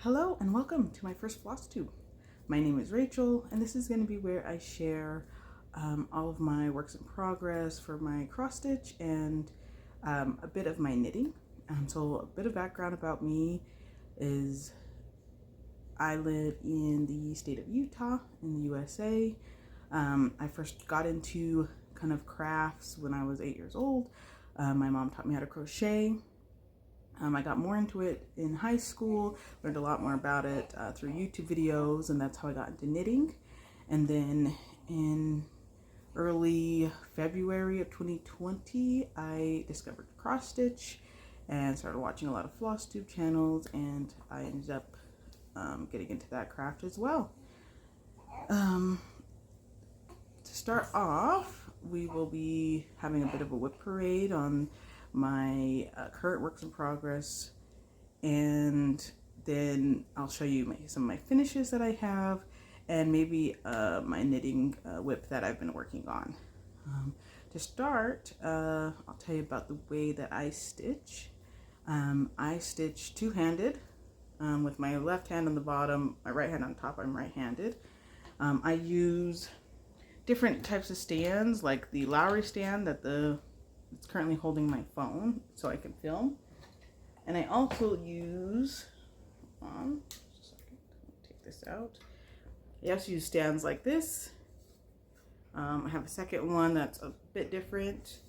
Hello and welcome to my first Flosstube. My name is Rachel and this is going to be where I share all of my works in progress for my cross stitch and a bit of my knitting. So a bit of background about me is I live in the state of Utah in the USA. I first got into kind of crafts when I was 8 years old. My mom taught me how to crochet. I got more into it in high school, learned a lot more about it through YouTube videos, and that's how I got into knitting. And then in early February of 2020, I discovered cross stitch and started watching a lot of Flosstube channels, and I ended up getting into that craft as well. To start off, we will be having a bit of a WIP parade on my current works in progress, and then I'll show you some of my finishes that I have and maybe my knitting WIP that I've been working on. To start, I'll tell you about the way that I stitch. I stitch two-handed with my left hand on the bottom, my right hand on top. I'm right-handed. I use different types of stands, like the Lowry stand that it's currently holding my phone so I can film. And I also use, just a second, take this out. I also use stands like this. I have a second one that's a bit different,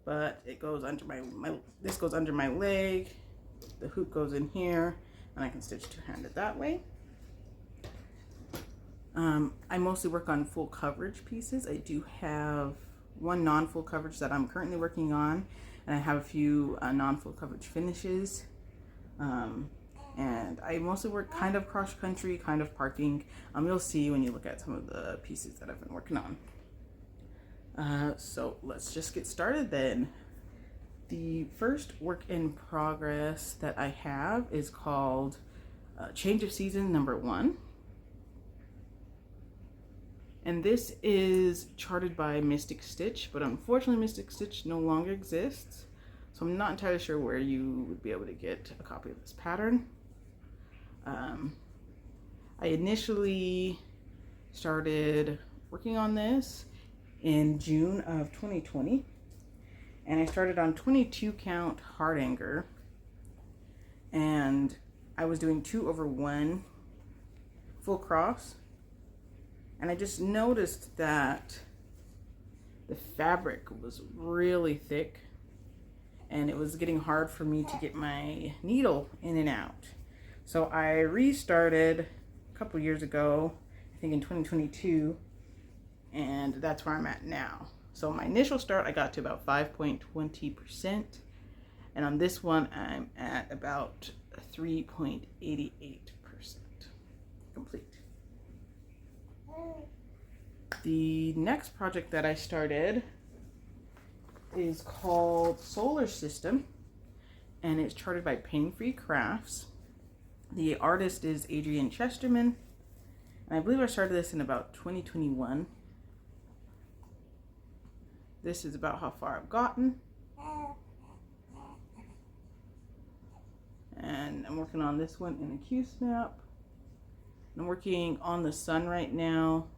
but it goes under this goes under my leg, the hoop goes in here, and I can stitch two-handed that way. I mostly work on full coverage pieces. I do have one non-full coverage that I'm currently working on, and I have a few non-full coverage finishes. And I mostly work kind of cross-country, kind of parking. You'll see when you look at some of the pieces that I've been working on. So let's just get started then. The first work in progress that I have is called Change of Season #1. And this is charted by Mystic Stitch, but unfortunately Mystic Stitch no longer exists. So I'm not entirely sure where you would be able to get a copy of this pattern. I initially started working on this in June of 2020. And I started on 22 count Hardanger. And I was doing 2/1 full cross. And I just noticed that the fabric was really thick and it was getting hard for me to get my needle in and out. So I restarted a couple years ago, I think in 2022, and that's where I'm at now. So my initial start, I got to about 5.20%, and on this one, I'm at about 3.88% complete. The next project that I started is called Solar System, and it's charted by Pain Free Crafts. The artist is Adrienne Chesterman, and I believe I started this in about 2021. This is about how far I've gotten. And I'm working on this one in a Q-snap. I'm working on the sun right now.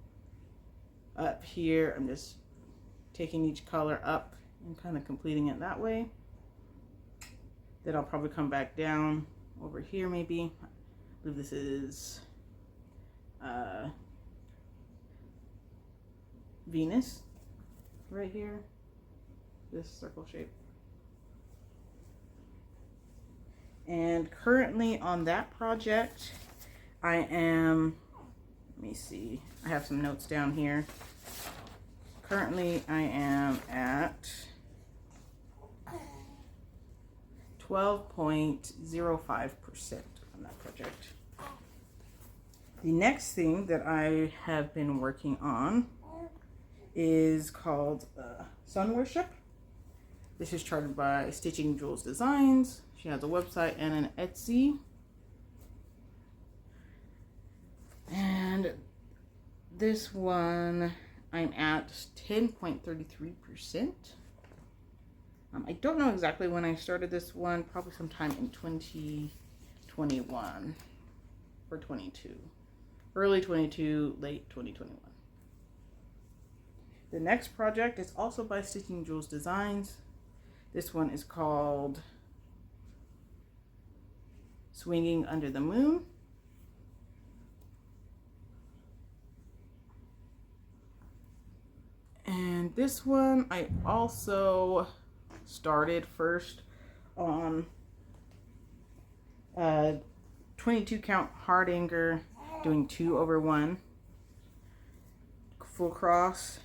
Up here, I'm just taking each color up and kind of completing it that way. Then I'll probably come back down over here maybe. I believe this is Venus right here, this circle shape. And currently on that project, I am, let me see, I have some notes down here. Currently, I am at 12.05% on that project. The next thing that I have been working on is called Sun Worship. This is charted by Stitching Jules Designs. She has a website and an Etsy. And this one, I'm at 10.33%. I don't know exactly when I started this one, probably sometime in 2021. or 22. Early 22, late 2021. The next project is also by Stitching Jewels Designs. This one is called Swinging Under the Moon. And this one I also started first on 22 count hardanger, doing 2/1 full cross.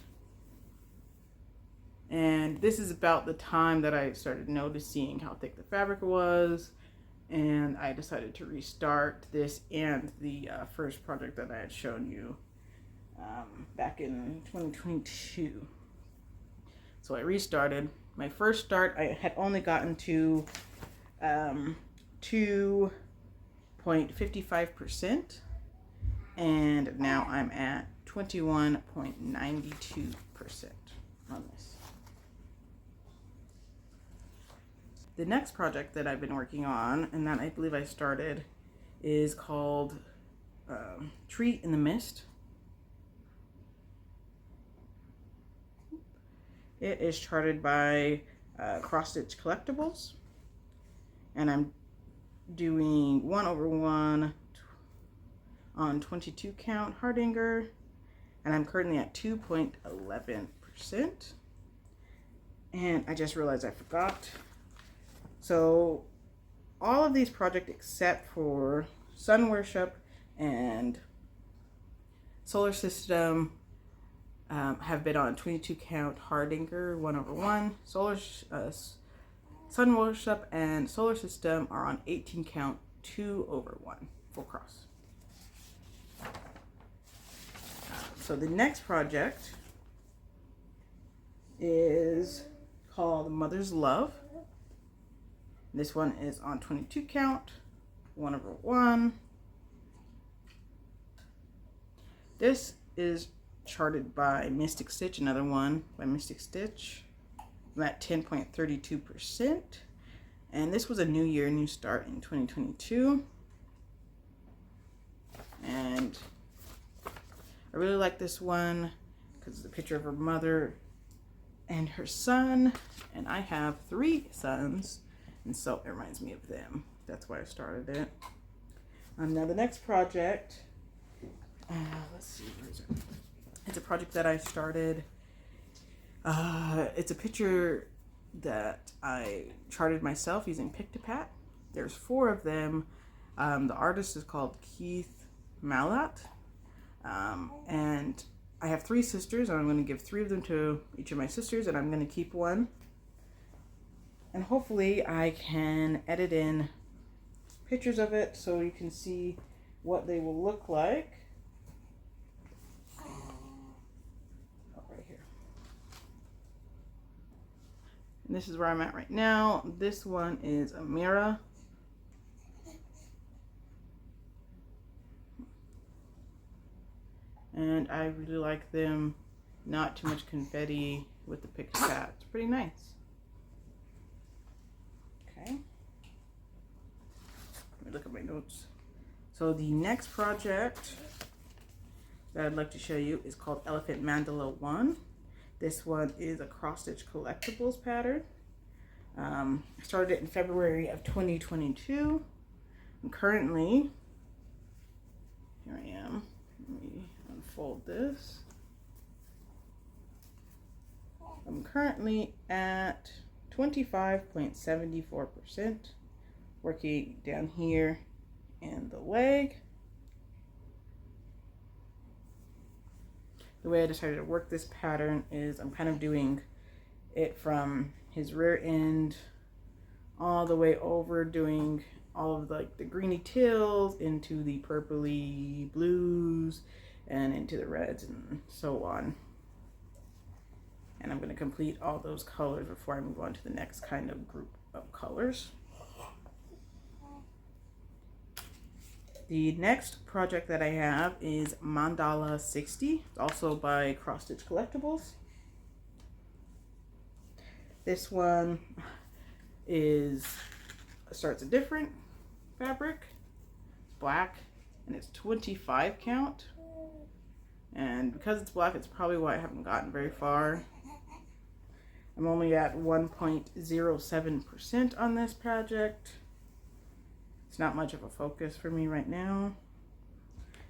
And this is about the time that I started noticing how thick the fabric was, and I decided to restart this and the first project that I had shown you back in 2022. So I restarted. My first start, I had only gotten to 2.55%, and now I'm at 21.92% on this. The next project that I've been working on, and that I believe I started, is called Tree in the Mist. It is charted by Cross Stitch Collectibles, and I'm doing 1/1 on 22 count hardanger, and I'm currently at 2.11%. And I just realized I forgot. So all of these projects except for Sun Worship and Solar System have been on 22 count hardanger 1/1. Sun Worship and Solar System are on 18 count 2/1 full cross. So the next project is called Mother's Love. This one is on 22 count 1/1. This is charted by Mystic Stitch, another one by Mystic Stitch. I'm at 10.32%, and this was a new year, new start in 2022. And I really like this one because it's a picture of her mother and her son, and I have 3 sons, and so it reminds me of them. That's why I started it. Now the next project, let's see, where is it? It's a project that I started. It's a picture that I charted myself using Pictopat. There's 4 of them. The artist is called Keith Malat. And I have 3 sisters, and I'm going to give 3 of them to each of my sisters, and I'm going to keep 1. And hopefully I can edit in pictures of it so you can see what they will look like. Right here. And this is where I'm at right now. This one is Amira. And I really like them. Not too much confetti with the Pictopat. It's pretty nice. Okay. Let me look at my notes. So the next project that I'd like to show you is called Elephant Mandala 1. This one is a Cross Stitch Collectibles pattern. I started it in February of 2022. I'm currently, here I am. Let me unfold this. I'm currently at 25.74%, working down here in the leg. The way I decided to work this pattern is I'm kind of doing it from his rear end all the way over, doing all of like the greeny tails into the purpley blues and into the reds and so on. And I'm going to complete all those colors before I move on to the next kind of group of colors. The next project that I have is Mandala 60, also by Cross Stitch Collectibles. This one starts a different fabric. It's black, and it's 25 count. And because it's black, it's probably why I haven't gotten very far. I'm only at 1.07% on this project. It's not much of a focus for me right now.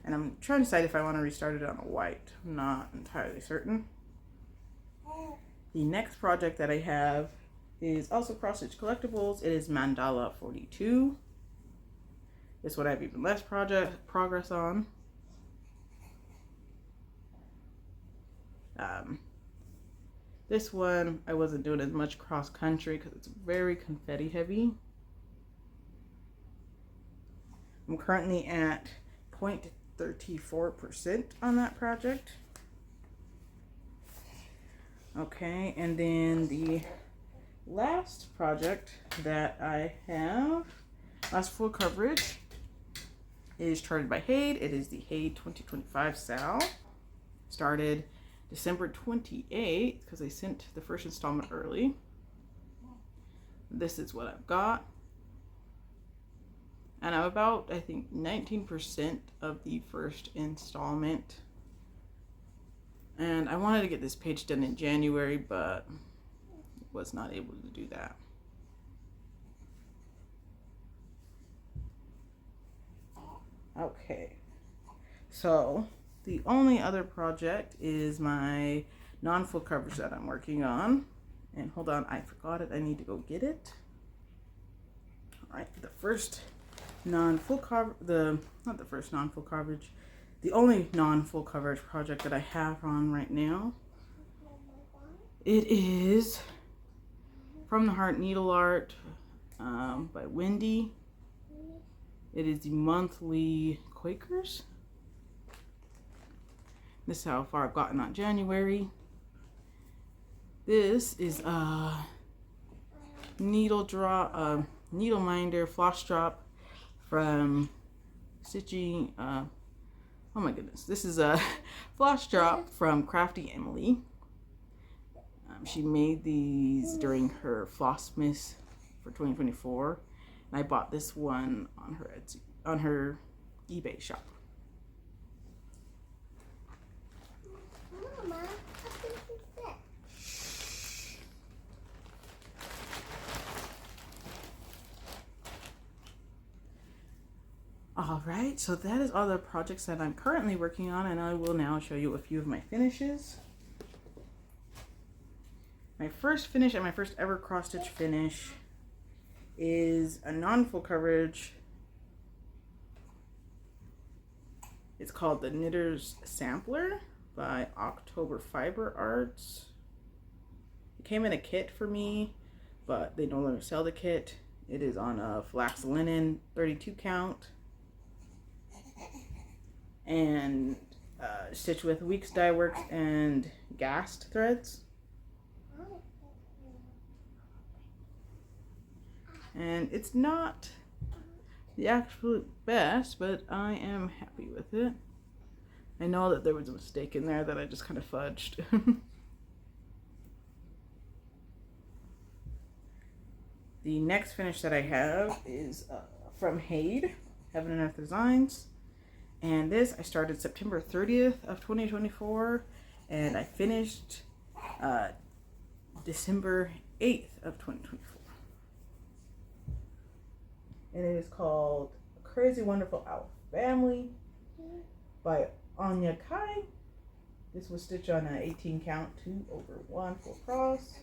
And I'm trying to decide if I want to restart it on a white. I'm not entirely certain. The next project that I have is also cross stitch collectibles. It is Mandala 42. This one I have even less progress on. This one I wasn't doing as much cross country because it's very confetti heavy. I'm currently at 0.34% on that project. Okay, and then the last project that I have, last full coverage, is charted by Haid. It is the Haid 2025 Sal. Started December 28th because I sent the first installment early. This is what I've got. And I'm about, I think, 19% of the first installment. And I wanted to get this page done in January, but was not able to do that. Okay, so the only other project is my non-full coverage that I'm working on. And hold on, I forgot it. I need to go get it. All right, the first non-full cover, not the first non-full coverage, the only non-full coverage project that I have on right now. It is From the Heart Needle Art by Wendy. It is the monthly Quakers. This is how far I've gotten on January. This is a needle minder floss drop from Stitching. Oh my goodness, this is a floss drop from Crafty Emily. She made these during her Flossmas for 2024, and I bought this one on her eBay shop. Mama, how big is that? All right, so that is all the projects that I'm currently working on, and I will now show you a few of my finishes. My first finish and my first ever cross stitch finish is a non-full coverage. It's called the Knitter's Sampler by October Fiber Arts. It came in a kit for me, but they no longer sell the kit. It is on a flax linen 32 count and stitched with Weeks Dye Works and Gast threads. And it's not the absolute best, but I am happy with it. I know that there was a mistake in there that I just kind of fudged. The next finish that I have is from Haid, Heaven and Earth Designs. And this I started September 30th of 2024, and I finished December 8th of 2024. And it is called Crazy Wonderful Owl Family by Anya Kai. This was stitched on an 18 count 2/1 full cross.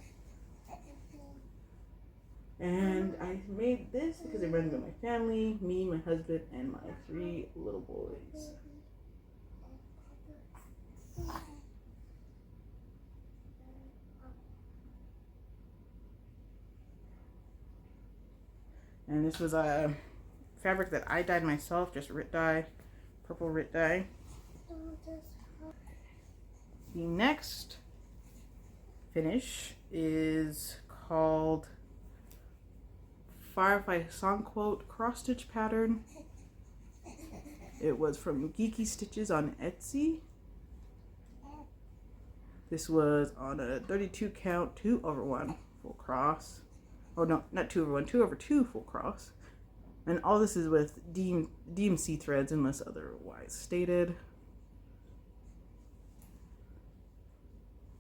And I made this because it runs with my family, me, my husband, and my 3 little boys. And this was a fabric that I dyed myself, just Rit dye, purple Rit dye. The next finish is called Firefly Song Quote Cross Stitch Pattern. It was from Geeky Stitches on Etsy. This was on a 32 count 2/1 full cross. Oh no, not 2/1, 2/2 full cross. And all this is with DMC threads unless otherwise stated.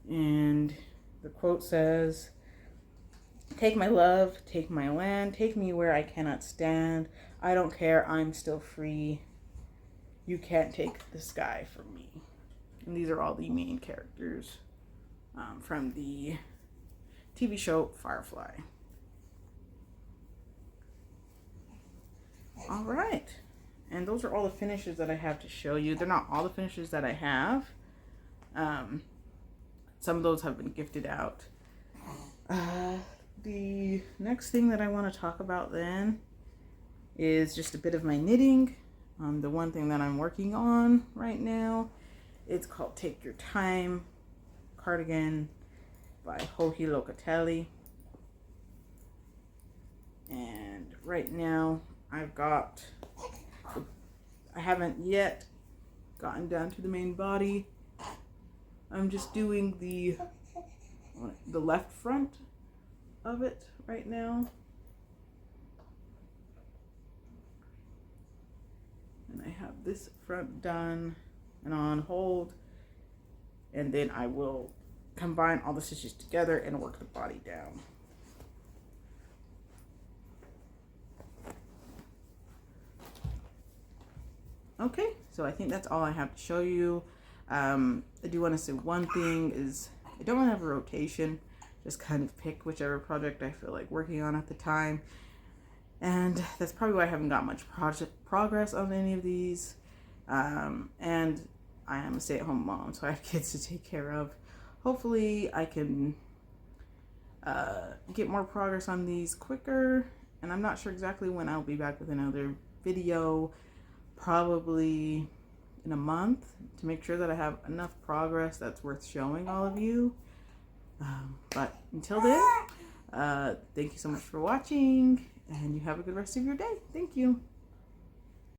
And the quote says, "Take my love, take my land, take me where I cannot stand. I don't care, I'm still free. You can't take the sky from me." And these are all the main characters from the TV show Firefly. All right. And those are all the finishes that I have to show you. They're not all the finishes that I have. Some of those have been gifted out. The next thing that I want to talk about then is just a bit of my knitting. The one thing that I'm working on right now, it's called Take Your Time cardigan by Hohi Locatelli. And right now I haven't yet gotten down to the main body. I'm just doing the left front of it right now. And I have this front done and on hold. And then I will combine all the stitches together and work the body down. Okay, so I think that's all I have to show you. I do want to say one thing is I don't want to have a rotation. Just kind of pick whichever project I feel like working on at the time. And that's probably why I haven't got much progress on any of these. And I am a stay-at-home mom, so I have kids to take care of. Hopefully I can get more progress on these quicker. And I'm not sure exactly when I'll be back with another video. Probably in a month, to make sure that I have enough progress that's worth showing all of you. But until then, thank you so much for watching, and you have a good rest of your day. Thank you.